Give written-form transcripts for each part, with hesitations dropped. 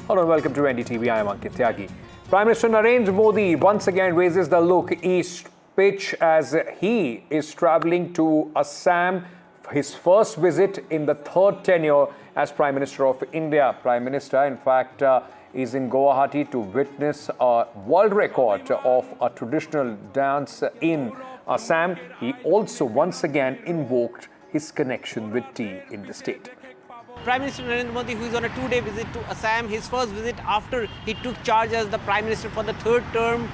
Hello and welcome to NDTV. I am Ankit Tyagi. Prime Minister Narendra Modi once again raises the Look East pitch as he is travelling to Assam, his first visit in the third tenure as Prime Minister of India. Prime Minister, in fact, is in Guwahati to witness a world record of a traditional dance in Assam. He also once again invoked his connection with tea in the state. Prime Minister Narendra Modi, who is on a two-day visit to Assam, his first visit after he took charge as the Prime Minister for the third term,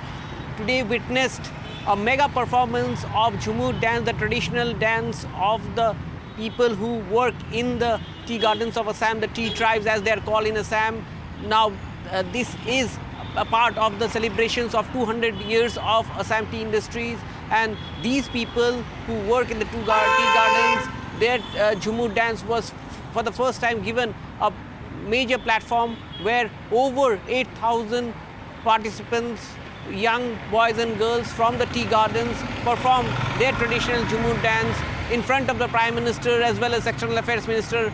today witnessed a mega performance of Jhumur dance, the traditional dance of the people who work in the tea gardens of Assam, the tea tribes as they are called in Assam. Now, this is a part of the celebrations of 200 years of Assam tea industries, and these people who work in the tea gardens, their Jhumur dance was for the first time given a major platform where over 8,000 participants, young boys and girls from the tea gardens performed their traditional Jhumur dance in front of the Prime Minister as well as External Affairs Minister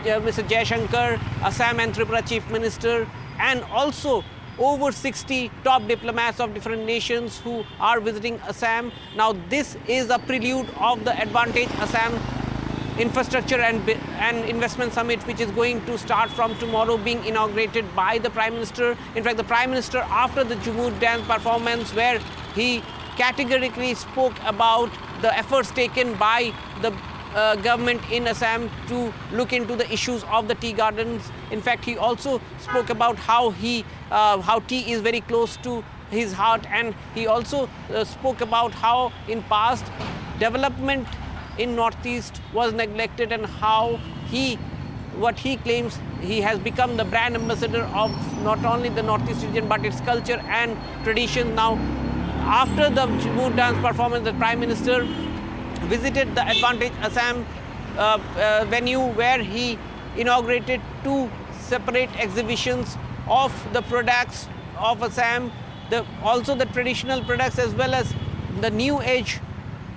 Mr. Jaishankar, Assam and Tripura Chief Minister, and also over 60 top diplomats of different nations who are visiting Assam. Now this is a prelude of the Advantage Assam Infrastructure and Investment Summit, which is going to start from tomorrow, being inaugurated by the Prime Minister. In fact, the Prime Minister, after the Jhumur dance performance, where he categorically spoke about the efforts taken by the government in Assam to look into the issues of the tea gardens. In fact, he also spoke about how tea is very close to his heart, and he also spoke about how in past development in Northeast was neglected and how what he claims he has become the brand ambassador of not only the Northeast region but its culture and tradition. Now, after the Jhumur dance performance, the Prime Minister visited the Advantage Assam venue where he inaugurated two separate exhibitions of the products of Assam, also the traditional products as well as the new age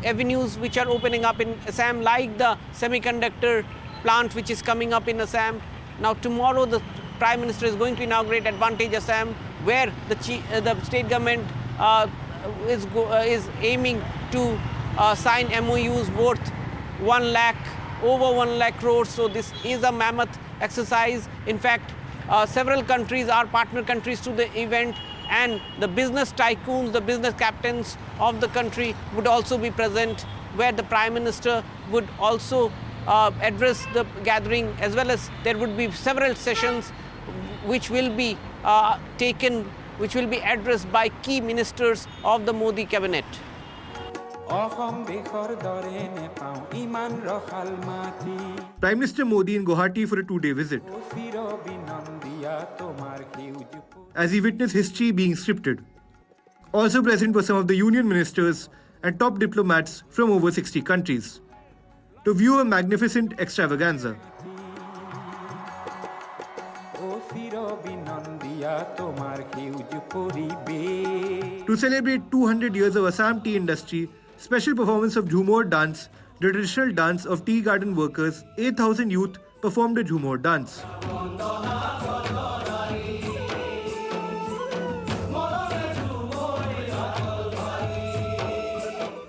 avenues which are opening up in Assam, like the semiconductor plant which is coming up in Assam. Now tomorrow the Prime Minister is going to inaugurate Advantage Assam, where the state government is aiming to sign MOUs worth over 1 lakh crores. So this is a mammoth exercise. In fact, several countries are partner countries to the event, and the business tycoons, the business captains of the country would also be present, where the Prime Minister would also address the gathering, as well as there would be several sessions which will be addressed by key ministers of the Modi cabinet. Prime Minister Modi in Guwahati for a two-day visit, as he witnessed history being scripted. Also present were some of the union ministers and top diplomats from over 60 countries to view a magnificent extravaganza. To celebrate 200 years of Assam tea industry, special performance of Jhumur dance, the traditional dance of tea garden workers, 8,000 youth performed a Jhumur dance.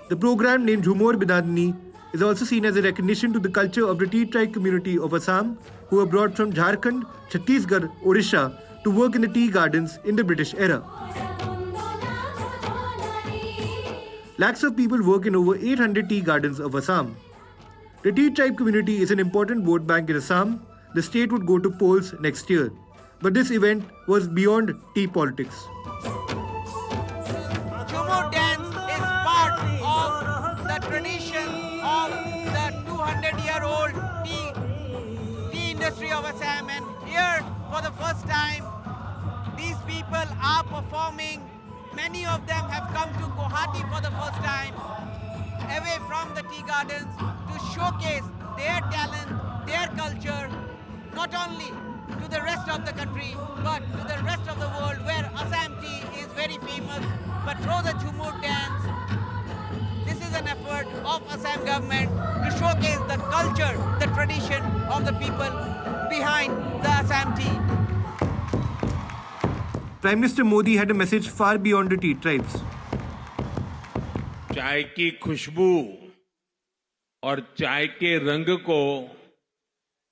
The program, named Jhumur Binadni, is also seen as a recognition to the culture of the tea tribe community of Assam, who were brought from Jharkhand, Chhattisgarh, Odisha to work in the tea gardens in the British era. Lakhs of people work in over 800 tea gardens of Assam. The tea tribe community is an important vote bank in Assam. The state would go to polls next year. But this event was beyond tea politics. Jhumur dance is part of the tradition of the 200-year-old tea industry of Assam, and here for the first time these people are performing. Many of them have come to Guwahati for the first time, away from the tea gardens, to showcase their talent, their culture, not only to the rest of the country, but to the rest of the world, where Assam tea is very famous. But through the Jhumur dance, this is an effort of Assam government to showcase the culture, the tradition of the people behind the Assam tea. Prime Minister Modi had a message far beyond the tea tribes. चाय की खुशबू और चाय के रंग को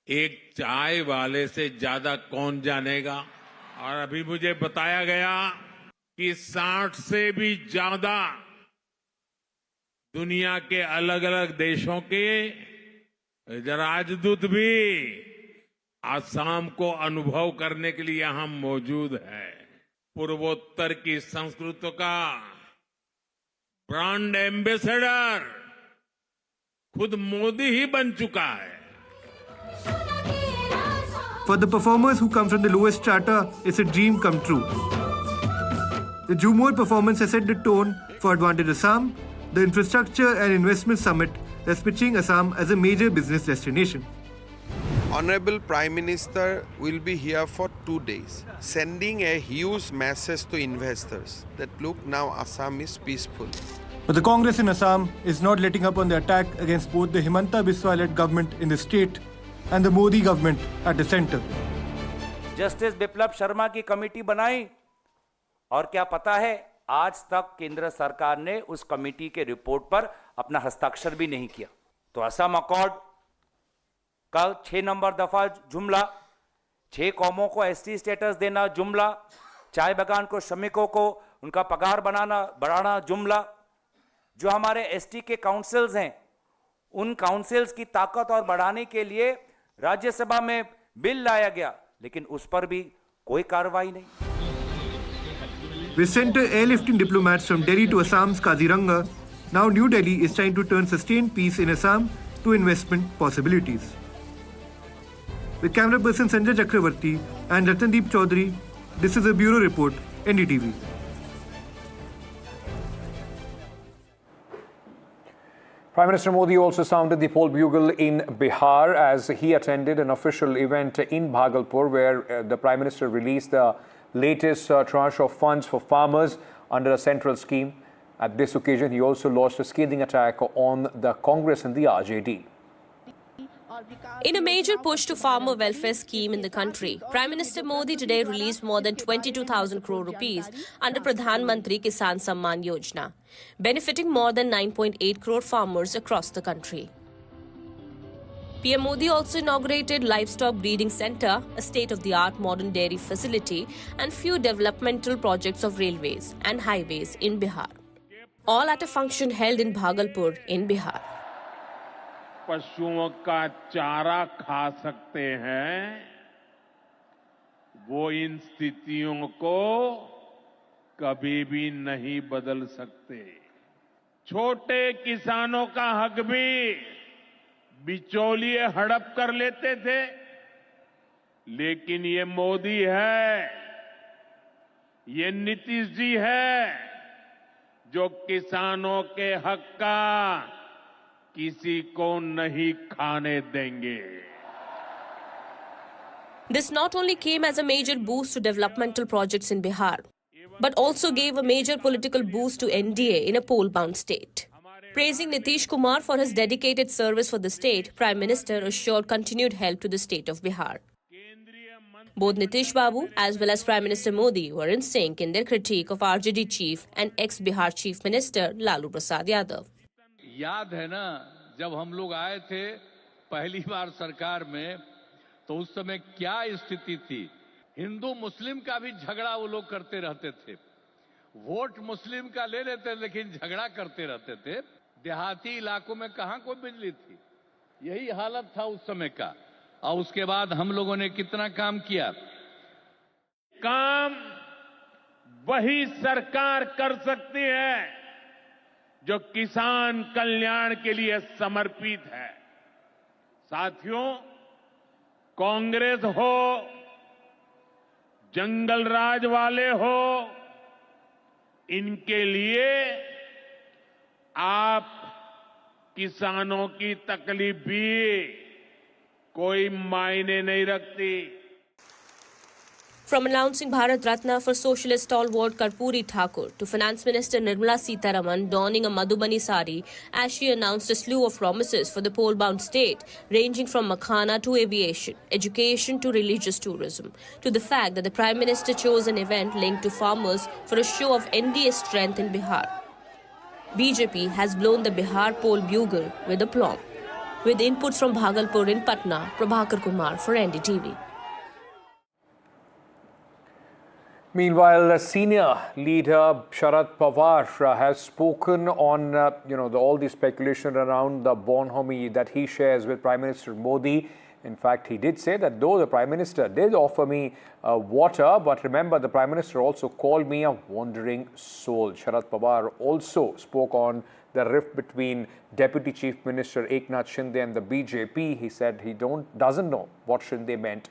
एक चाय वाले से ज्यादा कौन जानेगा। और अभी मुझे बताया गया कि 60 से भी ज्यादा दुनिया के अलग अलग देशों के राजदूत भी आसाम को अनुभव करने के लिए यहां मौजूद है। पूर्वोत्तर की संस्कृति का ब्रांड एम्बेसडर खुद मोदी ही बन चुका है। For the performers who come from the lowest strata, it's a dream come true. The Jhumur performance has set the tone for Advantage Assam, the infrastructure and investment summit that's pitching Assam as a major business destination. Honorable Prime Minister will be here for 2 days, sending a huge message to investors that look, now Assam is peaceful. But the Congress in Assam is not letting up on the attack against both the Himanta Biswa-led government in the state and the Modi government at the center. Justice Biplab Sharma की committee बनाई और क्या पता है आज तक केंद्र सरकार ने उस कमेटी के रिपोर्ट पर अपना हस्ताक्षर भी नहीं किया। तो असम अकॉर्ड का 6 नंबर दफा जुमला, 6 कौमों को एसटी स्टेटस देना जुमला, चाय बागान को श्रमिकों को उनका पगार बढ़ाना जुमला, जो हमारे एसटी के काउंसिल्स हैं उन काउंसिल्स की ताकत और बढ़ाने के लिए राज्यसभा में बिल लाया गया, लेकिन उस पर भी कोई कार्रवाई नहीं। With center airlifting diplomats from Delhi to Assam's Kaziranga, now New Delhi is trying to turn sustained peace in Assam to investment possibilities. With camera person Sanjay Chakravarti and Ratandeep Chaudhary, this is a Bureau Report, NDTV. Prime Minister Modi also sounded the poll bugle in Bihar as he attended an official event in Bhagalpur where the Prime Minister released the latest tranche of funds for farmers under a central scheme. At this occasion, he also launched a scathing attack on the Congress and the RJD. In a major push to farmer welfare scheme in the country, Prime Minister Modi today released more than 22,000 crore rupees under Pradhan Mantri Kisan Samman Yojana, benefiting more than 9.8 crore farmers across the country. PM Modi also inaugurated Livestock Breeding Centre, a state-of-the-art modern dairy facility, and few developmental projects of railways and highways in Bihar, all at a function held in Bhagalpur in Bihar. पशुओं का चारा खा सकते हैं, वो इन स्थितियों को कभी भी नहीं बदल सकते। छोटे किसानों का हक भी बिचौलिए हड़प कर लेते थे, लेकिन ये मोदी है, ये नीतीश जी है जो किसानों के हक का किसी को नहीं खाने देंगे। This not only came as a major boost to developmental projects in Bihar, but also gave a major political boost to NDA in a poll-bound state. Praising Nitish Kumar for his dedicated service for the state, Prime Minister assured continued help to the state of Bihar. Both Nitish Babu as well as Prime Minister Modi were in sync in their critique of RJD chief and ex-Bihar Chief Minister Lalu Prasad Yadav. याद है ना, जब हम लोग आए थे पहली बार सरकार में, तो उस समय क्या स्थिति थी। हिंदू मुस्लिम का भी झगड़ा वो लोग करते रहते थे, वोट मुस्लिम का ले लेते लेकिन झगड़ा करते रहते थे। देहाती इलाकों में कहां कोई बिजली थी, यही हालत था उस समय का। और उसके बाद हम लोगों ने कितना काम किया। काम वही सरकार कर सकती है जो किसान कल्याण के लिए समर्पित है। साथियों, कांग्रेस हो, जंगल राज वाले हो, इनके लिए आप किसानों की तकलीफ भी कोई मायने नहीं रखती। From announcing Bharat Ratna for socialist stalwart Karpuri Thakur to Finance Minister Nirmala Sitharaman donning a Madhubani sari as she announced a slew of promises for the pole-bound state, ranging from makhana to aviation, education to religious tourism, to the fact that the Prime Minister chose an event linked to farmers for a show of NDA strength in Bihar. BJP has blown the Bihar poll bugle with aplomb. With inputs from Bhagalpur in Patna, Prabhakar Kumar for NDTV. Meanwhile, senior leader Sharad Pawar has spoken on all the speculation around the bonhomie that he shares with Prime Minister Modi. In fact, he did say that though the Prime Minister did offer me water, but remember the Prime Minister also called me a wandering soul. Sharad Pawar also spoke on the rift between Deputy Chief Minister Eknath Shinde and the BJP. He said he doesn't know what Shinde meant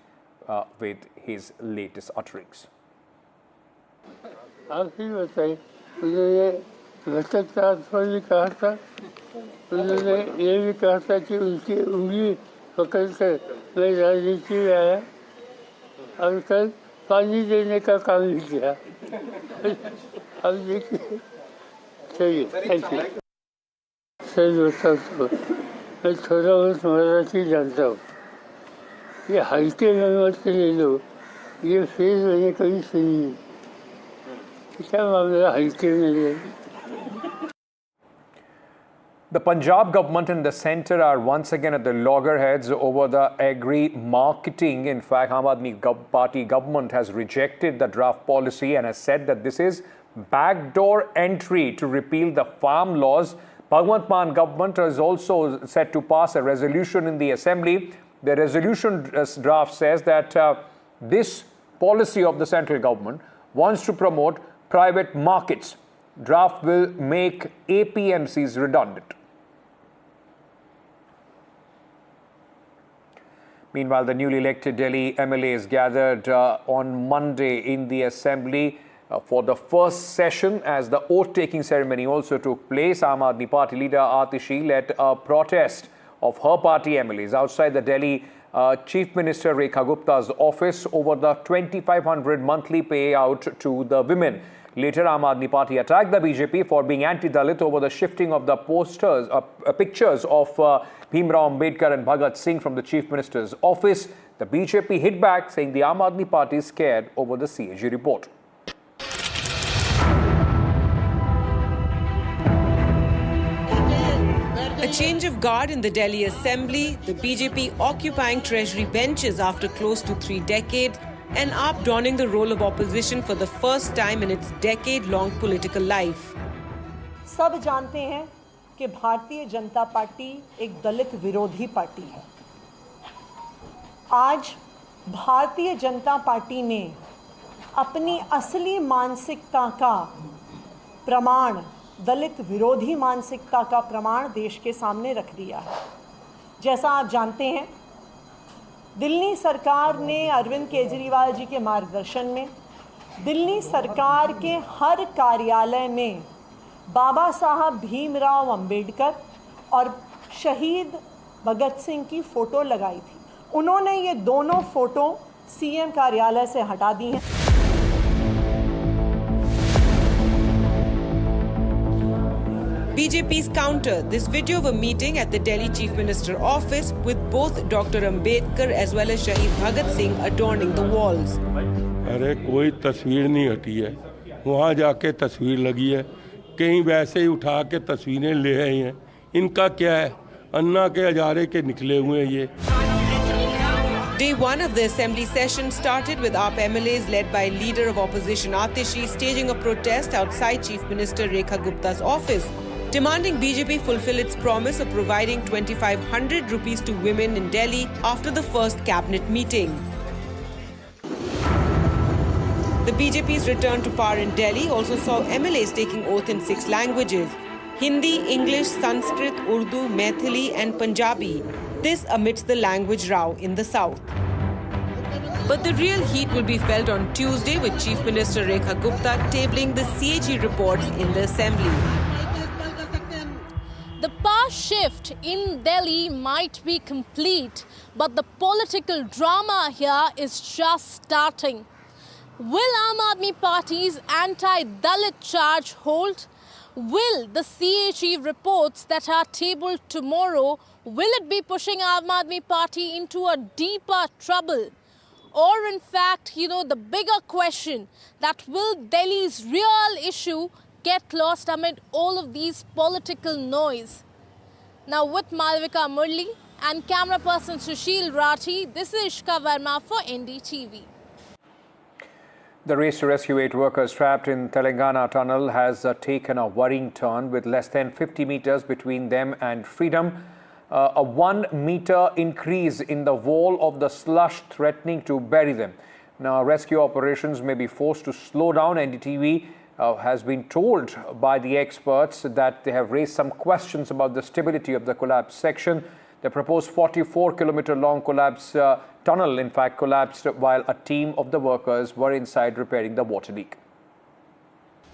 with his latest utterings. आप ही बताइए, उन्होंने घटक transfer भी कहा था, उन्होंने ये भी कहा था कि उनकी उंगली पकड़ कर मैं राजनीति में आया और कल पानी देने का काम भी किया। अब देखिए, चलिए, थैंक यू। सही बताऊँ तो मैं थोड़ा बहुत मराठी जानता हूँ। ये हल्के में मत ले लो, ये फेज मैंने कभी सुनी नहीं। The Punjab government and the centre are once again at the loggerheads over the agri marketing. In fact, Aam Aadmi Party government has rejected the draft policy and has said that this is backdoor entry to repeal the farm laws. Bhagwant Mann government is also set to pass a resolution in the assembly. The resolution draft says that this policy of the central government wants to promote private markets. Draft will make APMCs redundant. Meanwhile, the newly elected Delhi MLAs gathered on Monday in the assembly for the first session as the oath-taking ceremony also took place. Aam Aadmi Party leader Atishi led a protest of her party MLAs outside the Delhi Chief Minister Rekha Gupta's office over the 2,500 monthly payout to the women. Later, Aam Aadmi Party attacked the BJP for being anti-Dalit over the shifting of the pictures of Bhimrao Ambedkar and Bhagat Singh from the Chief Minister's office. The BJP hit back, saying the Aam Aadmi Party is scared over the CAG report. A change of guard in the Delhi Assembly, the BJP occupying treasury benches after close to 3 decades, and AAP donning the role of opposition for the first time in its decade-long political life. सब जानते हैं कि Bharatiya Janata party एक दलित विरोधी party है। आज Bharatiya Janata party ने अपनी असली मानसिकता का प्रमाण, दलित विरोधी मानसिकता का प्रमाण देश के सामने रख दिया है। जैसा आप जानते हैं, दिल्ली सरकार ने अरविंद केजरीवाल जी के मार्गदर्शन में दिल्ली सरकार के हर कार्यालय में बाबा साहब भीमराव अंबेडकर और शहीद भगत सिंह की फ़ोटो लगाई थी। उन्होंने ये दोनों फ़ोटो सीएम कार्यालय से हटा दी हैं। BJP's countered this video of a meeting at the Delhi Chief Minister office with both Dr. Ambedkar as well as Shahid Bhagat Singh adorning the walls. अरे कोई तस्वीर नहीं हटी है, वहाँ जाके तस्वीर लगी है, कहीं वैसे ही उठा के तस्वीरें ले आए हैं। इनका क्या है, अन्ना के हजारे के निकले हुए हैं ये। Day one of the assembly session started with AAP MLAs led by leader of opposition Atishi staging a protest outside Chief Minister Rekha Gupta's office, demanding BJP fulfill its promise of providing 2,500 rupees to women in Delhi after the first cabinet meeting. The BJP's return to power in Delhi also saw MLAs taking oath in 6 languages: Hindi, English, Sanskrit, Urdu, Maithili and Punjabi. This amidst the language row in the south. But the real heat will be felt on Tuesday with Chief Minister Rekha Gupta tabling the CAG reports in the assembly. The power shift in Delhi might be complete, but the political drama here is just starting. Will Aam Aadmi Party's anti-Dalit charge hold? Will the CAG reports that are tabled tomorrow, will it be pushing Aam Aadmi Party into a deeper trouble? Or in fact, the bigger question that will Delhi's real issue get lost amid all of these political noise? Now with Malvika Murli and camera person Sushil Rathi, this is Ishka Verma for NDTV. The race to rescue 8 workers trapped in Telangana tunnel has taken a worrying turn, with less than 50 meters between them and freedom. A 1 meter increase in the wall of the slush threatening to bury them. Now, rescue operations may be forced to slow down. NDTV has been told by the experts that they have raised some questions about the stability of the collapsed section. The proposed 44-kilometer long collapse tunnel, in fact, collapsed while a team of the workers were inside repairing the water leak.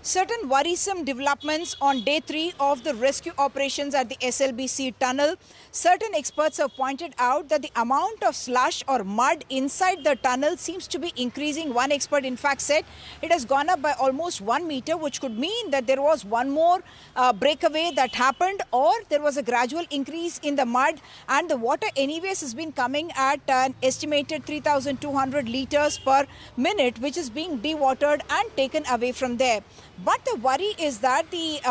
Certain worrisome developments on day 3 of the rescue operations at the SLBC tunnel. Certain experts have pointed out that the amount of slush or mud inside the tunnel seems to be increasing. One expert in fact said it has gone up by almost 1 meter, which could mean that there was one more breakaway that happened, or there was a gradual increase in the mud, and the water anyways has been coming at an estimated 3,200 liters per minute, which is being dewatered and taken away from there. But the worry is that the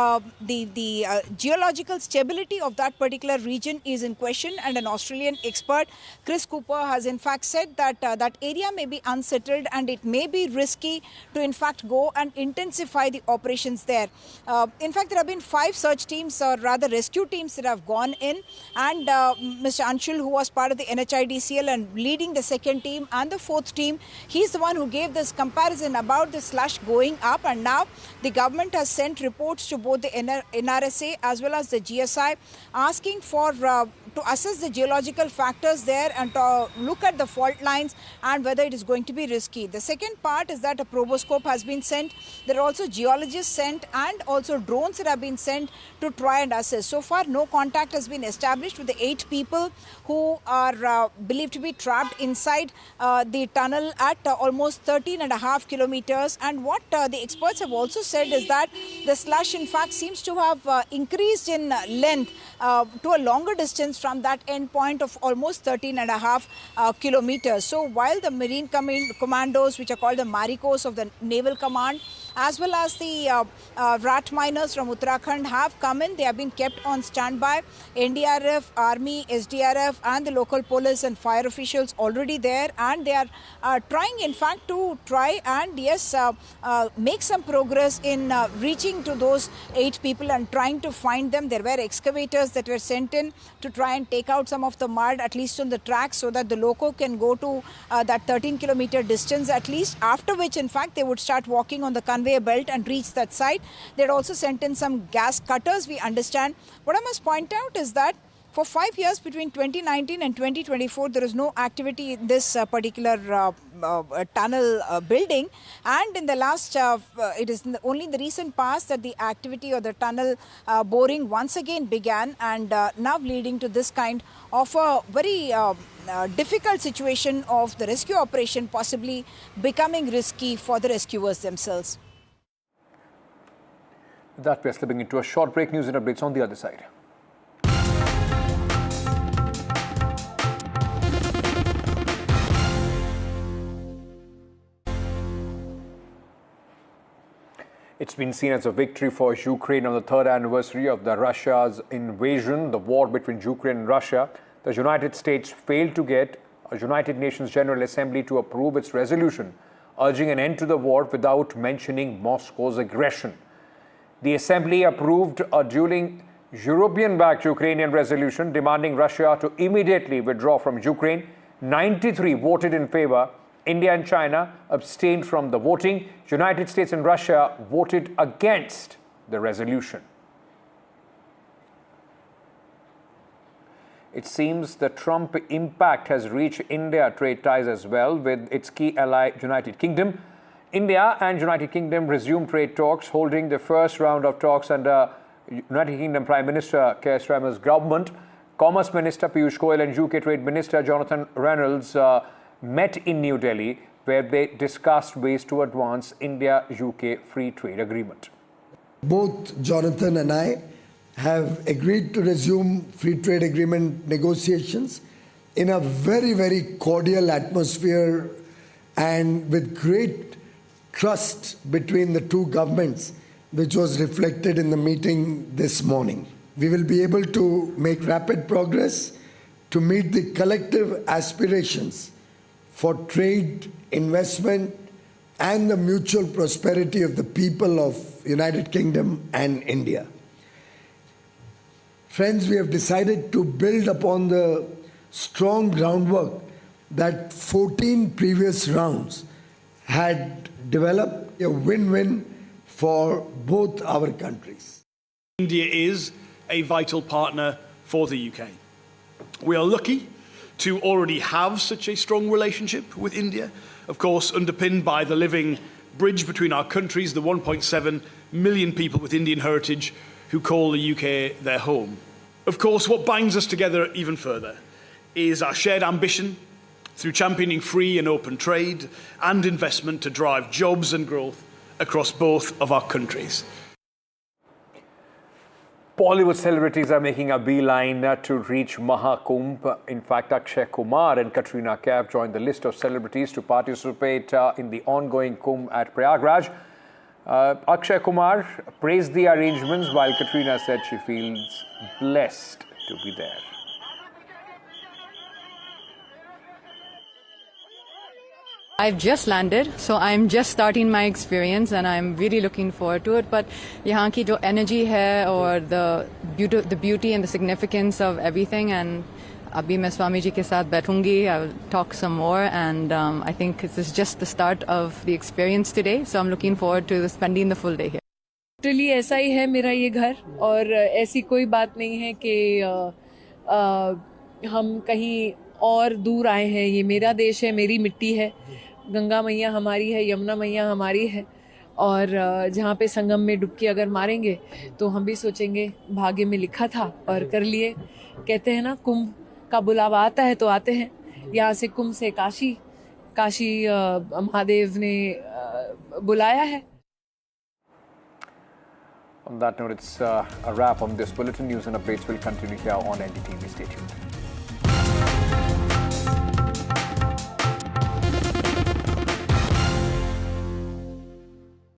geological stability of that particular region is in question, and an Australian expert, Chris Cooper, has in fact said that that area may be unsettled and it may be risky to in fact go and intensify the operations there. In fact, there have been 5 search teams, or rather rescue teams, that have gone in, and Mr. Anshul, who was part of the NHIDCL and leading the 2nd team and the 4th team, he's the one who gave this comparison about the slush going up, and now the government has sent reports to both the NRSA as well as the GSI, asking for to assess the geological factors there and to look at the fault lines and whether it is going to be risky. The second part is that a proboscope has been sent. There are also geologists sent and also drones that have been sent to try and assess. So far, no contact has been established with the 8 people who are believed to be trapped inside the tunnel at almost 13.5 kilometers. And what the experts have also said is that the slush in fact seems to have increased in length to a longer distance from that end point of almost 13.5 kilometers. So while the Marine Commandos, which are called the Maricos of the Naval Command, as well as the rat miners from Uttarakhand have come in, they have been kept on standby. NDRF, Army, SDRF and the local police and fire officials already there, and they are trying in fact to try and make some progress in reaching to those 8 people and trying to find them. There were excavators that were sent in to try and take out some of the mud, at least on the track, so that the loco can go to that 13-kilometer distance at least, after which in fact they would start walking on the conveyor belt and reach that site. They had also sent in some gas cutters, we understand. What I must point out is that for 5 years between 2019 and 2024, there is no activity in this particular tunnel building, and in the last, it is only in the recent past that the activity or the tunnel boring once again began, and now leading to this kind of a very difficult situation of the rescue operation possibly becoming risky for the rescuers themselves. With that, we are slipping into a short break. News and updates on the other side. It's been seen as a victory for Ukraine on the 3rd anniversary of Russia's invasion, the war between Ukraine and Russia. The United States failed to get a United Nations General Assembly to approve its resolution, urging an end to the war without mentioning Moscow's aggression. The Assembly approved a dueling European-backed Ukrainian resolution demanding Russia to immediately withdraw from Ukraine. 93 voted in favor. India and China abstained from the voting. United States and Russia voted against the resolution. It seems the Trump impact has reached India trade ties as well with its key ally, United Kingdom. India and United Kingdom resumed trade talks, holding the first round of talks under United Kingdom Prime Minister Keir Starmer's government. Commerce Minister Piyush Goyal and UK Trade Minister Jonathan Reynolds met in New Delhi. where they discussed ways to advance India-UK free trade agreement. Both Jonathan and I have agreed to resume free trade agreement negotiations in a very, very cordial atmosphere and with great trust between the two governments, which was reflected in the meeting this morning. We will be able to make rapid progress to meet the collective aspirations for trade, investment, and the mutual prosperity of the people of United Kingdom and India. Friends, we have decided to build upon the strong groundwork that 14 previous rounds had developed, a win-win for both our countries. India is a vital partner for the UK. We are lucky to already have such a strong relationship with India, of course underpinned by the living bridge between our countries, the 1.7 million people with Indian heritage who call the UK their home. Of course, what binds us together even further is our shared ambition through championing free and open trade and investment to drive jobs and growth across both of our countries. Bollywood celebrities are making a beeline to reach Mahakumbh. In fact, Akshay Kumar and Katrina Kaif joined the list of celebrities to participate in the ongoing Kumbh at Prayagraj. Akshay Kumar praised the arrangements while Katrina said she feels blessed to be there. I've just landed, so I'm just starting my experience and I'm really looking forward to it. But यहाँ की जो energy है और the beauty and the significance of everything, and अभी मैं स्वामी जी के साथ बैठूंगी, I'll talk some more, and I think this is just the start of the experience today. So I'm looking forward to spending the full day here. Literally ऐसा ही है मेरा ये घर, और ऐसी कोई बात नहीं है कि हम कहीं और दूर आए हैं. ये मेरा देश है, मेरी मिट्टी है. गंगा मैया हमारी है, यमुना मैया हमारी है, और जहाँ पे संगम में डुबकी अगर मारेंगे तो हम भी सोचेंगे भाग्य में लिखा था और कर लिए. कहते हैं ना, कुंभ का बुलावा आता है तो आते हैं. यहाँ से कुंभ से काशी महादेव ने बुलाया है. On that note, it's a wrap on this bulletin. News and updates will continue here on NDTV. Stay tuned.